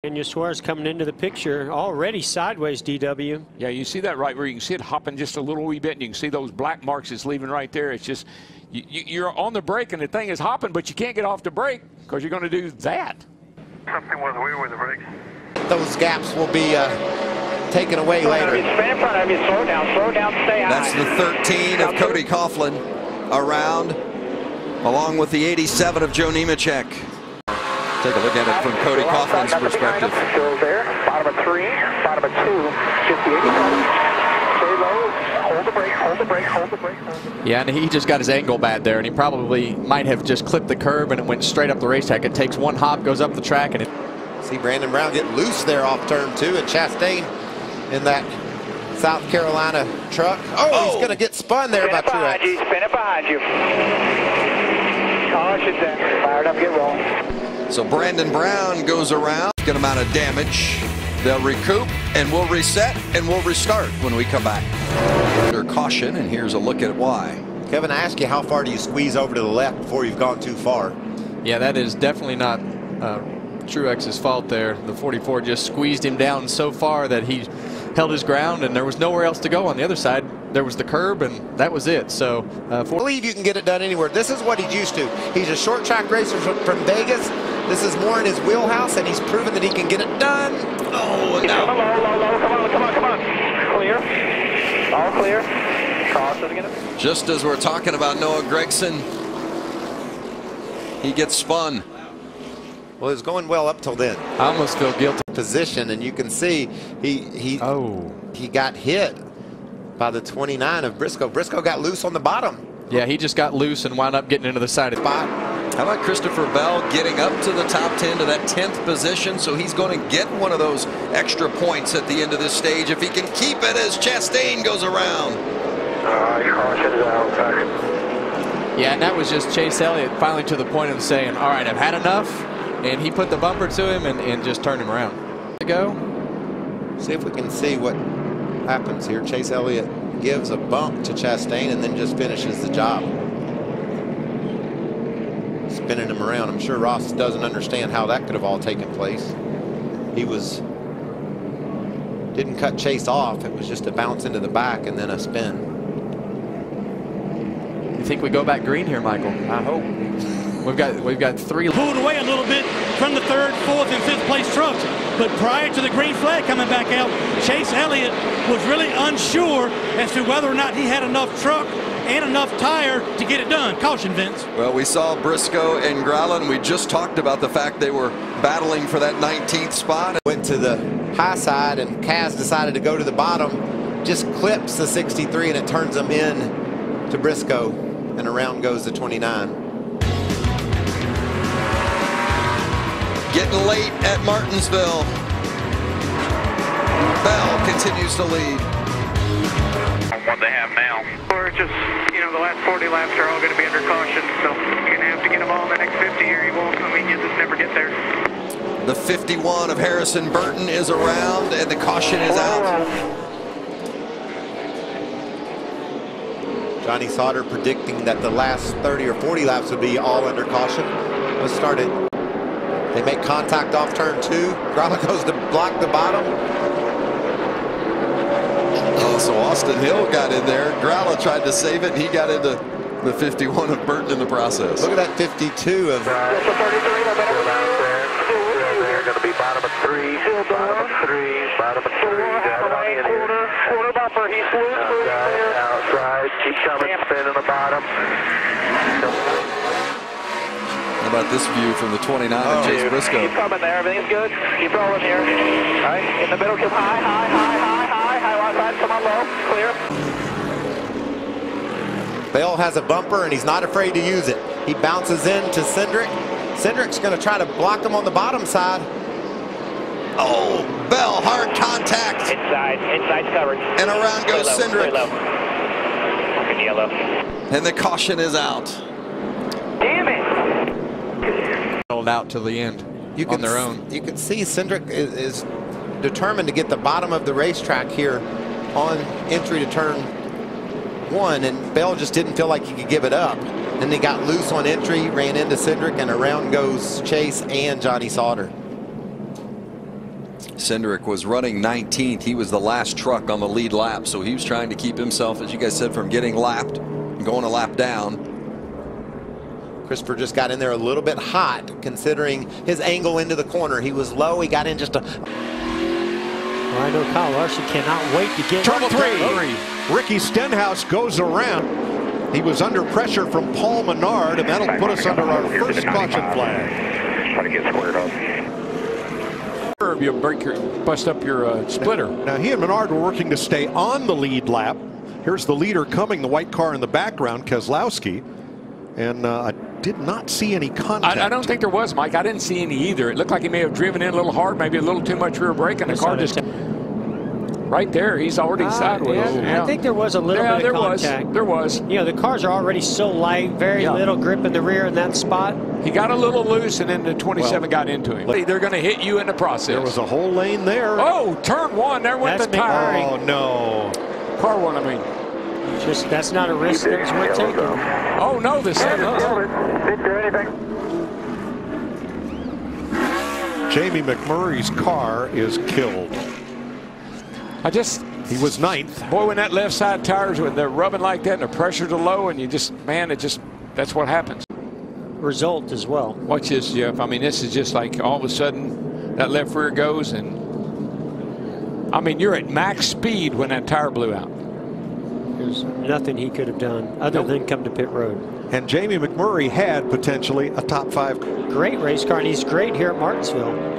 And your Suarez coming into the picture already sideways, DW. Yeah, you see that right where you can see it hopping just a little wee bit, and you can see those black marks it's leaving right there. It's just, you're on the brake and the thing is hopping, but you can't get off the brake because you're going to do that. Something was weird with the brakes. Those gaps will be taken away later. Stay in front of you, slow down, stay high. That's the 13 of Cody Coughlin around, along with the 87 of Joe Nemechek. Take a look at it from Cody Coughlin's perspective. Still there, bottom of 3, bottom of 2, just the 87. Stay low, hold the brake, hold the brake, hold the brake, hold the brake. Yeah, and he just got his angle bad there, and he probably might have just clipped the curb and it went straight up the racetrack. It takes one hop, goes up the track, and it... See Brandon Brown get loose there off turn 2, and Chastain in that South Carolina truck. Oh, he's going to get spun there by Truex. Spin it behind you. Caution there. Fired up, get rolling. So Brandon Brown goes around. Good amount of damage. They'll recoup, and we'll reset, and we'll restart when we come back. Under caution, and here's a look at why. Kevin, I asked you how far do you squeeze over to the left before you've gone too far? Yeah, that is definitely not Truex's fault there. The 44 just squeezed him down so far that he held his ground, and there was nowhere else to go on the other side. There was the curb, and that was it. So I believe you can get it done anywhere. This is what he's used to. He's a short track racer from Vegas. This is more in his wheelhouse, and he's proven that he can get it done. Oh, no. Come on. Clear. All clear. Cross again. Just as we're talking about Noah Gragson, he gets spun. Well, it was going well up till then. I almost feel guilty. Position, and you can see he got hit by the 29 of Briscoe. Briscoe got loose on the bottom. Yeah, he just got loose and wound up getting into the side of the spot. How about Christopher Bell getting up to the top 10 to that 10th position? So he's going to get one of those extra points at the end of this stage if he can keep it as Chastain goes around. Caution is out. Yeah, and that was just Chase Elliott finally to the point of saying, all right, I've had enough. And he put the bumper to him and just turned him around. Go. See if we can see what happens here. Chase Elliott gives a bump to Chastain and then just finishes the job. Spinning him around. I'm sure Ross doesn't understand how that could have all taken place. He didn't cut Chase off. It was just a bounce into the back and then a spin. You think we go back green here, Michael? I hope. We've got 3. Pulled away a little bit from the 3rd, 4th, and 5th place trucks. But prior to the green flag coming back out, Chase Elliott was really unsure as to whether or not he had enough truck and enough tire to get it done. Caution, Vince. Well, we saw Briscoe and Growlin. We just talked about the fact they were battling for that 19th spot. Went to the high side, and Kaz decided to go to the bottom. Just clips the 63, and it turns them in to Briscoe, and around goes the 29. Getting late at Martinsville. Bell continues to lead. What they have now. Or just, the last 40 laps are all going to be under caution, so you're going to have to get them all in the next 50 or you won't. You just never get there. The 51 of Harrison Burton is around, and the caution is out. Johnny Sauter predicting that the last 30 or 40 laps would be all under caution. Let's start it. They make contact off turn 2. Gralla goes to block the bottom. Oh, so Austin Hill got in there. Gralla tried to save it, and he got into the 51 of Burton in the process. Look at that 52 of... They're going to be bottom of 3, bottom of 3, bottom of 3. Quarter bumper, he's loose. Outside, keep coming, spin in the bottom. How about this view from the 29 of Chase Briscoe? Keep coming there, everything's good. Keep rolling here. All right, in the middle, come high, outside, come on low, clear. Bell has a bumper, and he's not afraid to use it. He bounces into Cindric. Cindric's going to try to block him on the bottom side. Oh, Bell, hard contact. Inside's covered. And around goes Cindric. In yellow. And the caution is out. Damn it. Rolled out to the end on their own. You can see Cindric is determined to get the bottom of the racetrack here on entry to turn 1, and Bell just didn't feel like he could give it up. Then they got loose on entry, ran into Cindric, and around goes Chase and Johnny Sauter. Cindric was running 19th. He was the last truck on the lead lap, so he was trying to keep himself, as you guys said, from getting lapped and going a lap down. Christopher just got in there a little bit hot, considering his angle into the corner. He was low. He got in just a... Well, I know Kyle Larson cannot wait to get... Turn three. Ricky Stenhouse goes around. He was under pressure from Paul Menard, and that'll put us under our first caution flag. Try to get squared up. You'll bust up your splitter. Now he and Menard were working to stay on the lead lap. Here's the leader coming, the white car in the background, Keselowski. And I did not see any contact. I don't think there was, Mike. I didn't see any either. It looked like he may have driven in a little hard, maybe a little too much rear brake, and the car just... Right there, he's already sideways. Yeah. I think there was a little bit of contact. There was. You know, the cars are already so light, very little grip in the rear in that spot. He got a little loose, and then the 27 got into him. They're going to hit you in the process. There was a whole lane there. Oh, turn one. There went the tire. Oh, no. Car one, I mean. Just, that's not a risk that's worth taking. Oh, no, the 7. Didn't do anything. Jamie McMurray's car is killed. He was 9th. Boy, when that left side tires, when they're rubbing like that and the pressure's low, and you just, man, that's what happens. Result as well. Watch this, Jeff. I mean, this is just like all of a sudden that left rear goes, and I mean, you're at max speed when that tire blew out. There's nothing he could have done other than come to pit road. And Jamie McMurray had potentially a top 5. Great race car, and he's great here at Martinsville.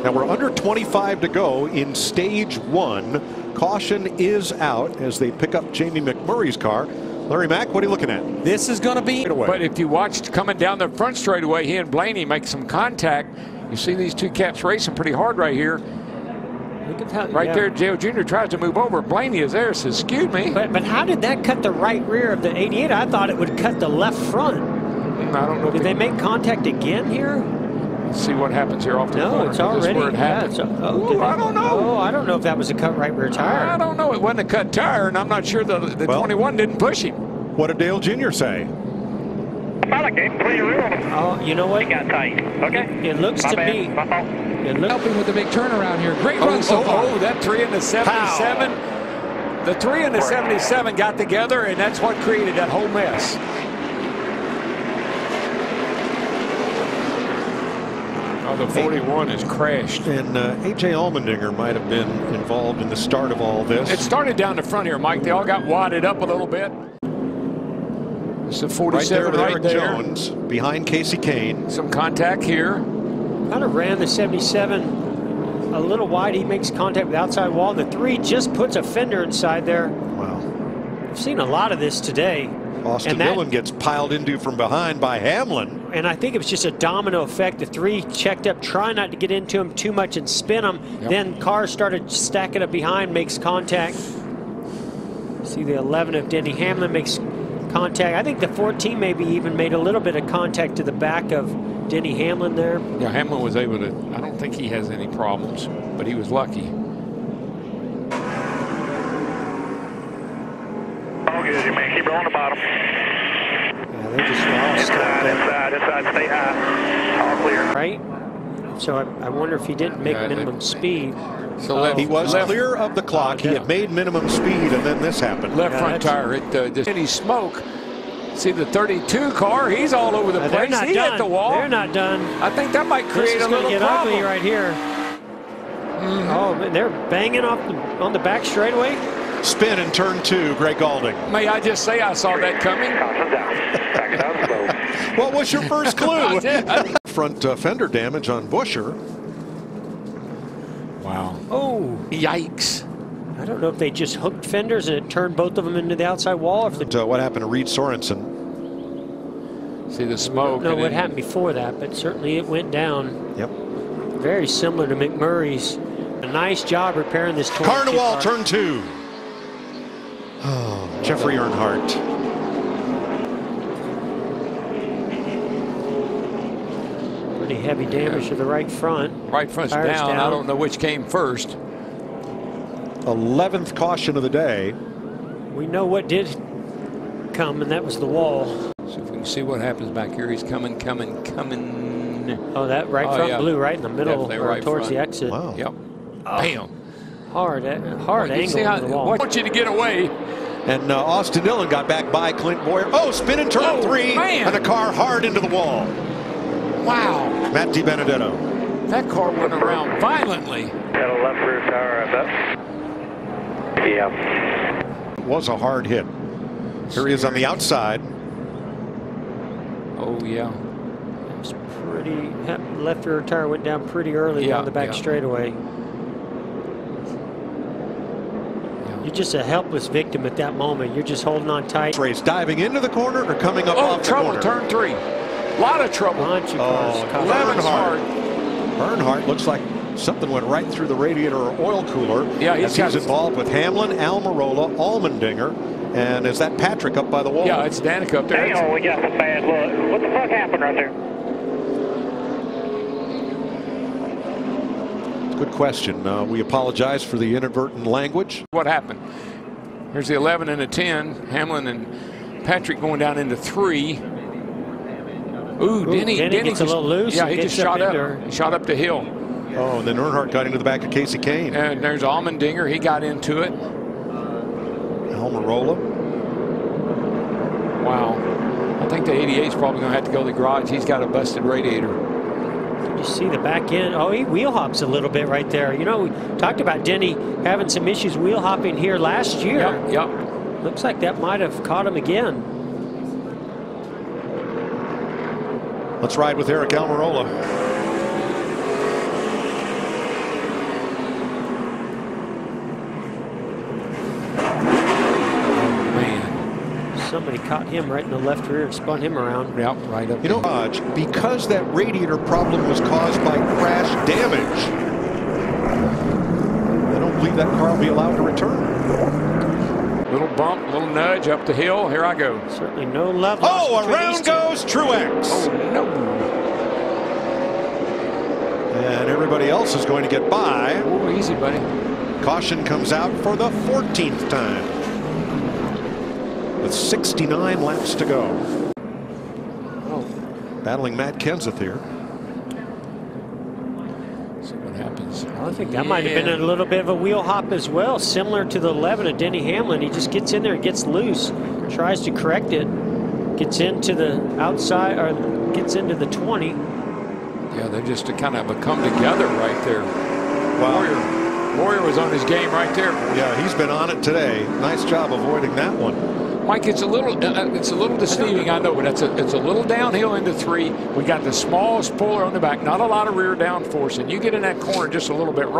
Now we're under 25 to go in stage 1. Caution is out as they pick up Jamie McMurray's car. Larry Mack, what are you looking at? This is going to be... But if you watched coming down the front straightaway, he and Blaney make some contact. You see these two caps racing pretty hard right here. Look at how, right there, J.O. Jr. tries to move over. Blaney is there, says, excuse me. But how did that cut the right rear of the 88? I thought it would cut the left front. I don't know. Did they make contact again here? Let's see what happens here off the corner. No, it's already. Where it happens. I don't know. Oh, I don't know if that was a cut right rear tire. I don't know. It wasn't a cut tire, and I'm not sure the 21 didn't push him. What did Dale Jr. say? Oh, you know what? It got tight. Okay. It looks to me. Helping with the big turnaround here. Great run so far. Oh, that 3 and the 77. Pow. The 3 and the 77 got together, and that's what created that whole mess. Oh, the 41 is crashed. And A.J. Allmendinger might have been involved in the start of all this. It started down the front here, Mike. They all got wadded up a little bit. It's the 47 right there. Jones behind Casey Kane. Some contact here. Kind of ran the 77 a little wide. He makes contact with the outside wall. The 3 just puts a fender inside there. Wow. I've seen a lot of this today. Austin Dillon gets piled into from behind by Hamlin. And I think it was just a domino effect. The 3 checked up, trying not to get into him too much and spin him. Yep. Then cars started stacking up behind, makes contact. See the 11 of Denny Hamlin makes contact. I think the 14 maybe even made a little bit of contact to the back of Denny Hamlin there. Yeah, Hamlin was able to, I don't think he has any problems, but he was lucky. All good, you may keep on the bottom. Yeah, they just lost. Inside, stay high. All clear. Right? So I wonder if he didn't make minimum speed. So he was clear of the clock. He had made minimum speed, and then this happened. Left front tire. Any smoke. See the 32 car. He's all over the place. He hit the wall. They're not done. I think that might create a little problem. Ugly right here. Oh, man, they're banging off on the back straightaway. Spin in turn 2, Greg Galding. May I just say I saw that coming? Back down slow. What was your first clue? Front fender damage on Buescher. Wow. Oh. Yikes. I don't know if they just hooked fenders and it turned both of them into the outside wall. Or if what happened to Reed Sorensen? See the smoke. I don't know what happened before that, but certainly it went down. Yep. Very similar to McMurray's. A nice job repairing this car. Car in the wall, turn 2. Oh, Jeffrey Earnhardt. Pretty heavy damage to the right front. Right front's down. I don't know which came first. 11th caution of the day. We know what did come, and that was the wall. So if we can see what happens back here. He's coming. 10. Oh, that right front yeah. blew right in the middle, Definitely or right towards front. the exit. Wow. Yep. Oh. Bam. Hard You see angle how, on the wall. I want you to get away. And Austin Dillon got back by Clint Boyer. Oh, spin and turn three. Man. And the car hard into the wall. Wow. Matt DiBenedetto. That car went around violently. Got a left rear tire, I bet. Yeah. It was a hard hit. Here he is on the outside. Oh, yeah. It was pretty. Left rear tire went down pretty early down the back straightaway. You're just a helpless victim at that moment. You're just holding on tight. Race diving into the corner or coming up off the corner? Turn 3. A lot of trouble. Bunch of cars. Earnhardt looks like something went right through the radiator or oil cooler. Yeah, he's involved with Hamlin, Almirola, Allmendinger, and is that Patrick up by the wall? Yeah, it's Danica up there. Hang on, we got some bad luck. What the fuck happened right there? Good question. We apologize for the inadvertent language. What happened? Here's the 11 and the 10. Hamlin and Patrick going down into 3. Ooh, Denny gets a little loose. Yeah, he just shot up. He shot up the hill. Oh, and then Earnhardt got into the back of Casey Kane. And there's Allmendinger. He got into it. Almirola. Wow. I think the 88's probably going to have to go to the garage. He's got a busted radiator. You see the back end. Oh, he wheel hops a little bit right there. You know, we talked about Denny having some issues wheel hopping here last year. Yep. Looks like that might have caught him again. Let's ride with Eric Almirola. Somebody caught him right in the left rear and spun him around. Yep, right up. You know, because that radiator problem was caused by crash damage, I don't believe that car will be allowed to return. Little bump, little nudge up the hill. Here I go. Certainly no love. Oh, around goes Truex. Oh, no. And everybody else is going to get by. Oh, easy, buddy. Caution comes out for the 14th time. With 69 laps to go. Oh. Battling Matt Kenseth here. See what happens. I think that might have been a little bit of a wheel hop as well, similar to the 11 of Denny Hamlin. He just gets in there and gets loose, tries to correct it, gets into the outside, or gets into the 20. Yeah, they just kind of come together right there. Wow. Warrior was on his game right there. Yeah, he's been on it today. Nice job avoiding that one. Mike, it's a little deceiving, I know, but it's a little downhill into 3. We got the small spoiler on the back, not a lot of rear downforce, and you get in that corner just a little bit right.